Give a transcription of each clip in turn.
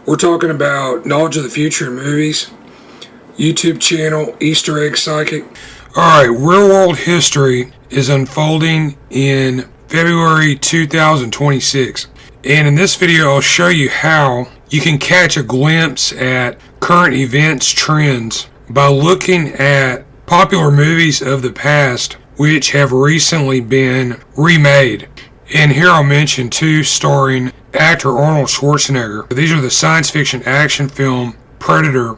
We're talking about knowledge of the future in movies, YouTube channel, Easter egg psychic. Alright, real world history is unfolding in February 2026. And in this video, I'll show you how you can catch a glimpse at current events trends by looking at popular movies of the past which have recently been remade. And here I'll mention two starring actor Arnold Schwarzenegger. These are the science fiction action film Predator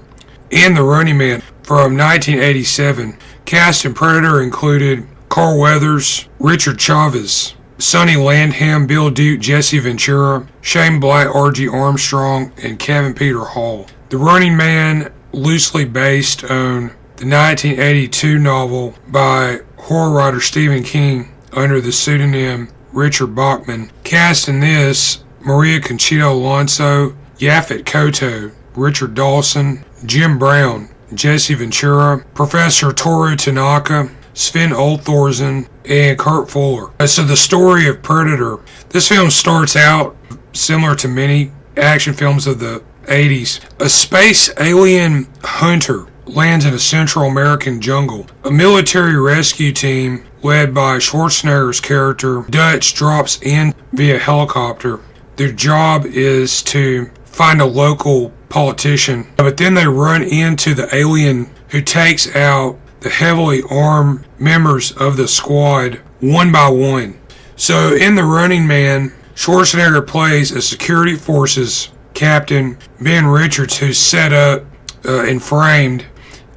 and The Running Man from 1987. Cast in Predator included Carl Weathers, Richard Chavez, Sonny Landham, Bill Duke, Jesse Ventura, Shane Black, R.G. Armstrong, and Kevin Peter Hall. The Running Man, loosely based on the 1982 novel by horror writer Stephen King under the pseudonym Richard Bachman. Cast in this, Maria Conchita Alonso, Yaphet Kotto, Richard Dawson, Jim Brown, Jesse Ventura, Professor Toru Tanaka, Sven Oldthorsen, and Kurt Fuller. So the story of Predator. This film starts out similar to many action films of the 80s. A space alien hunter lands in a Central American jungle. A military rescue team led by Schwarzenegger's character Dutch drops in via helicopter. Their job is to find a local politician, but then they run into the alien who takes out the heavily armed members of the squad one by one. So in The Running Man, Schwarzenegger plays a security forces captain, Ben Richards, who's set up and framed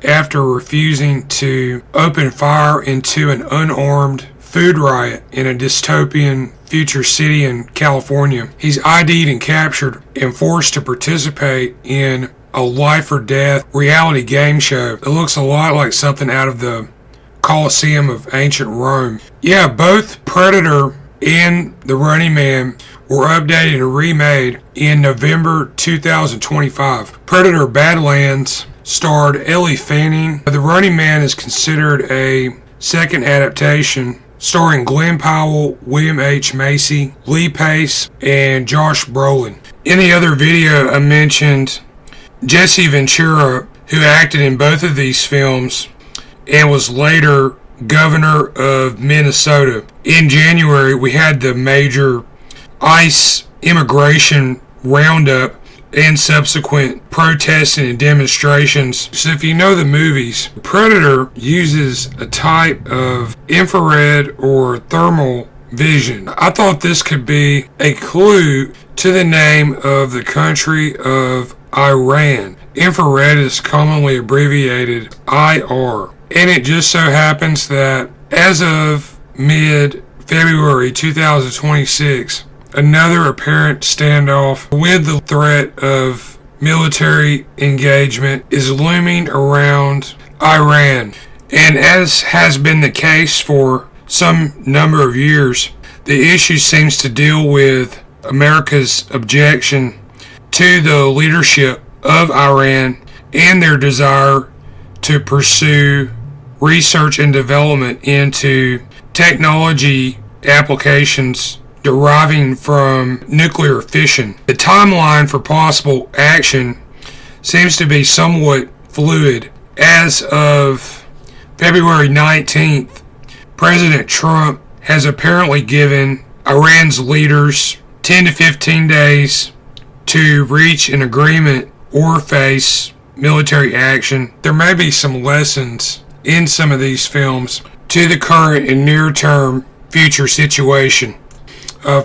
after refusing to open fire into an unarmed food riot in a dystopian future city in California. He's ID'd and captured and forced to participate in a life or death reality game show. It looks a lot like something out of the Colosseum of ancient Rome. Yeah, both Predator and The Running Man were updated and remade in November 2025. Predator Badlands starred Ellie Fanning. The Running Man is considered a second adaptation starring Glenn Powell, William H. Macy, Lee Pace, and Josh Brolin. In the other video I mentioned Jesse Ventura, who acted in both of these films and was later governor of Minnesota. In January, we had the major ICE immigration roundup and subsequent protesting and demonstrations. So if you know the movies, Predator uses a type of infrared or thermal vision. I thought this could be a clue to the name of the country of Iran. Infrared is commonly abbreviated IR. And it just so happens that as of mid-February 2026, another apparent standoff with the threat of military engagement is looming around Iran. And as has been the case for some number of years, the issue seems to deal with America's objection to the leadership of Iran and their desire to pursue research and development into technology applications deriving from nuclear fission. The timeline for possible action seems to be somewhat fluid. As of February 19th, President Trump has apparently given Iran's leaders 10 to 15 days to reach an agreement or face military action. There may be some lessons in some of these films to the current and near-term future situation.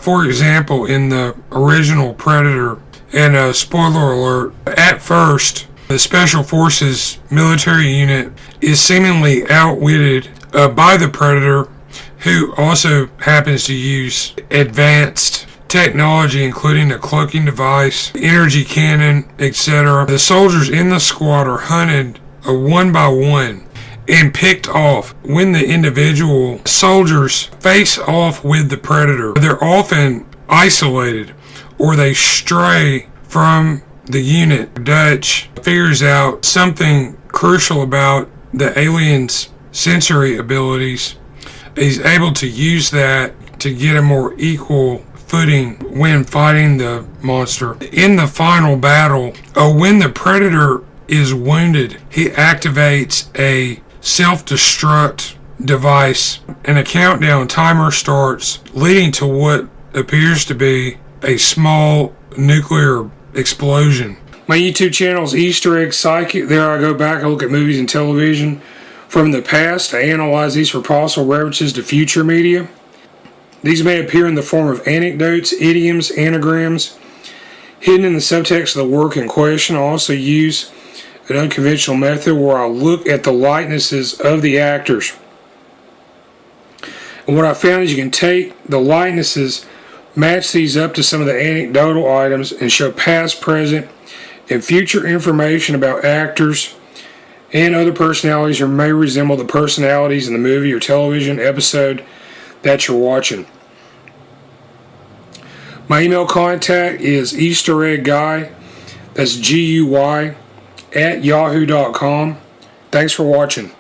For example, in the original Predator, and spoiler alert, at first, the Special Forces military unit is seemingly outwitted by the Predator, who also happens to use advanced technology, including a cloaking device, energy cannon, etc. The soldiers in the squad are hunted one by one and picked off. When the individual soldiers face off with the Predator, they're often isolated or they stray from the unit. Dutch figures out something crucial about the alien's sensory abilities. He's able to use that to get a more equal footing when fighting the monster. In the final battle, when the predator is wounded, he activates a self-destruct device and a countdown timer starts, leading to what appears to be a small nuclear explosion. My YouTube channel is Easter Egg Psychic. There I go back and look at movies and television from the past. I analyze these for possible references to future media. These may appear in the form of anecdotes, idioms, anagrams, hidden in the subtext of the work in question. I also use an unconventional method where I look at the likenesses of the actors. And what I found is you can take the likenesses, match these up to some of the anecdotal items, and show past, present, and future information about actors and other personalities who may resemble the personalities in the movie or television episode that you're watching. My email contact is eastereggguy, that's GUY, @yahoo.com. Thanks for watching.